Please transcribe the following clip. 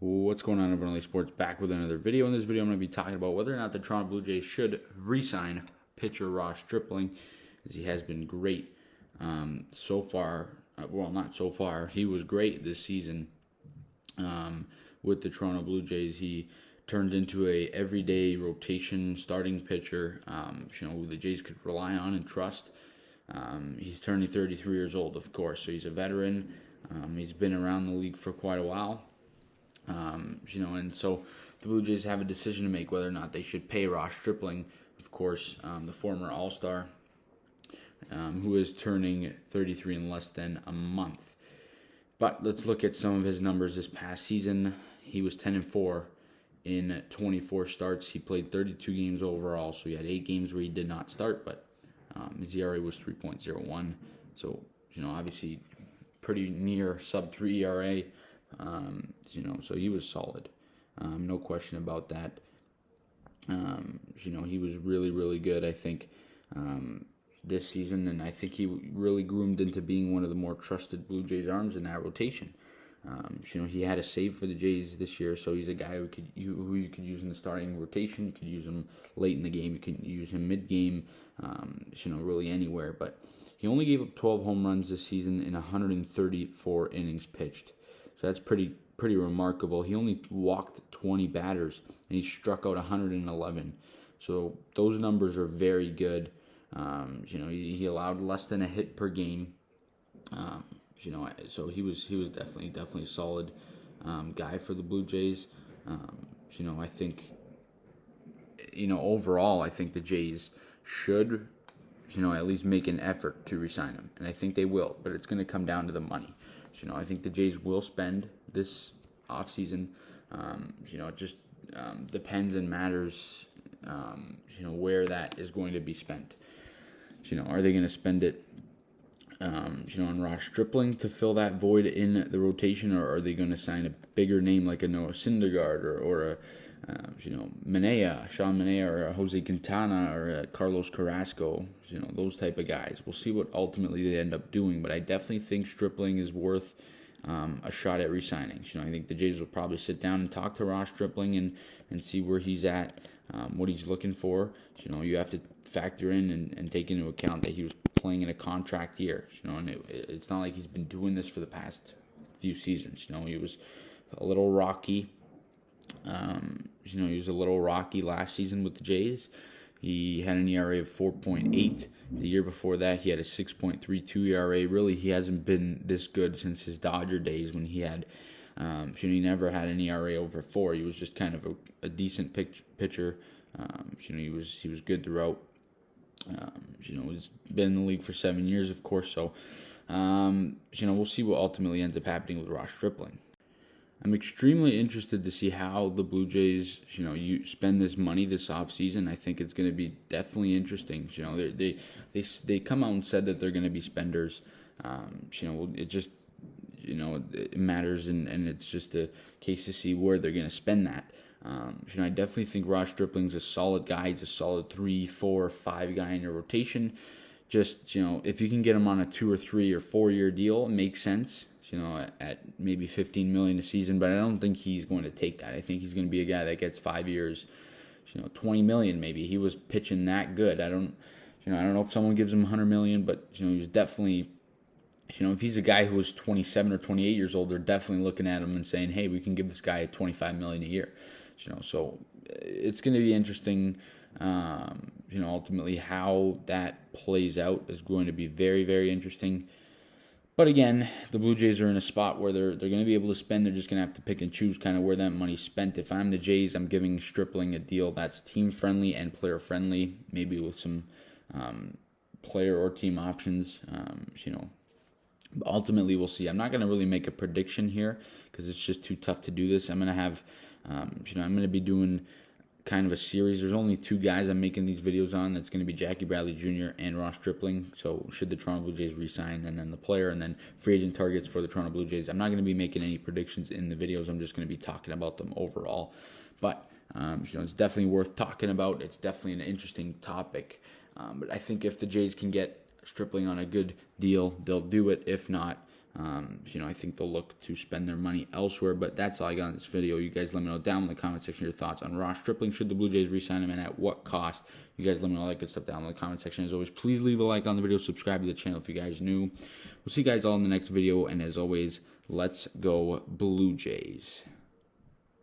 What's going on, everyone? Sports back with another video. In this video, I'm going to be talking about whether or not the Toronto Blue Jays should re-sign pitcher Ross Stripling, as he has been great so far. Well, not so far. He was great this season with the Toronto Blue Jays. He turned into a everyday rotation starting pitcher. Who the Jays could rely on and trust. He's turning 33 years old, of course, so he's a veteran. He's been around the league for quite a while. And so the Blue Jays have a decision to make whether or not they should pay Ross Stripling, of course, the former All-Star, who is turning 33 in less than a month. But let's look at some of his numbers this past season. He was 10-4 in 24 starts. He played 32 games overall, so he had 8 games where he did not start, but his ERA was 3.01. So, obviously pretty near sub-3 ERA. So he was solid. No question about that. He was really, really good, I think, this season, and I think he really groomed into being one of the more trusted Blue Jays arms in that rotation. He had a save for the Jays this year, so he's a guy who you could use in the starting rotation. You could use him late in the game. You could use him mid-game, really anywhere. But he only gave up 12 home runs this season in 134 innings pitched. So that's pretty remarkable. He only walked 20 batters, and he struck out 111. So those numbers are very good. He allowed less than a hit per game. So he was definitely a solid guy for the Blue Jays. I think, overall, I think the Jays should, at least make an effort to re-sign him, and I think they will. But it's going to come down to the money. I think the Jays will spend this offseason. It just depends and matters, where that is going to be spent. Are they going to spend it, on Ross Stripling to fill that void in the rotation, or are they going to sign a bigger name like a Noah Syndergaard or a, Sean Manaea, or a Jose Quintana, or a Carlos Carrasco, those type of guys. We'll see what ultimately they end up doing, but I definitely think Stripling is worth a shot at re-signing. I think the Jays will probably sit down and talk to Ross Stripling and see where he's at, what he's looking for. You have to factor in and take into account that he was playing in a contract year, and it's not like he's been doing this for the past few seasons. He was a little rocky. He was a little rocky last season with the Jays. He had an ERA of 4.8. The year before that, he had a 6.32 ERA. Really, he hasn't been this good since his Dodger days when he had, he never had an ERA over 4. He was just kind of a decent pitcher. He was good throughout. He's been in the league for 7 years, of course. So, we'll see what ultimately ends up happening with Ross Stripling. I'm extremely interested to see how the Blue Jays, you spend this money this offseason. I think it's going to be definitely interesting. They come out and said that they're going to be spenders. It just, it matters, and it's just a case to see where they're going to spend that. I definitely think Ross Stripling's a solid guy. He's a solid 3, 4, 5 guy in your rotation. Just, if you can get him on a 2 or 3 or 4 year deal, it makes sense. At maybe $15 million a season, but I don't think he's going to take that. I think he's going to be a guy that gets 5 years, $20 million maybe. He was pitching that good. I don't know if someone gives him $100 million, but he was definitely, if he's a guy who was 27 or 28 years old, they're definitely looking at him and saying, hey, we can give this guy $25 million a year. So it's going to be interesting. Ultimately how that plays out is going to be very, very interesting. But again, the Blue Jays are in a spot where they're going to be able to spend. They're just going to have to pick and choose kind of where that money's spent. If I'm the Jays, I'm giving Stripling a deal that's team-friendly and player-friendly, maybe with some player or team options. But ultimately, we'll see. I'm not going to really make a prediction here because it's just too tough to do this. I'm going to have, I'm going to be doing kind of a series. There's only 2 guys I'm making these videos on. That's going to be Jackie Bradley Jr. and Ross Stripling. So should the Toronto Blue Jays re-sign, and then the player, and then free agent targets for the Toronto Blue Jays. I'm not going to be making any predictions in the videos. I'm just going to be talking about them overall. But it's definitely worth talking about. It's definitely an interesting topic. But I think if the Jays can get Stripling on a good deal, they'll do it. If not, I think they'll look to spend their money elsewhere. But that's all I got in this video. You guys let me know down in the comment section your thoughts on Ross Stripling. Should the Blue Jays re-sign him, and at what cost? You guys let me know all that good stuff down in the comment section. As always, please leave a like on the video. Subscribe to the channel if you guys new. We'll see you guys all in the next video. And as always, let's go Blue Jays.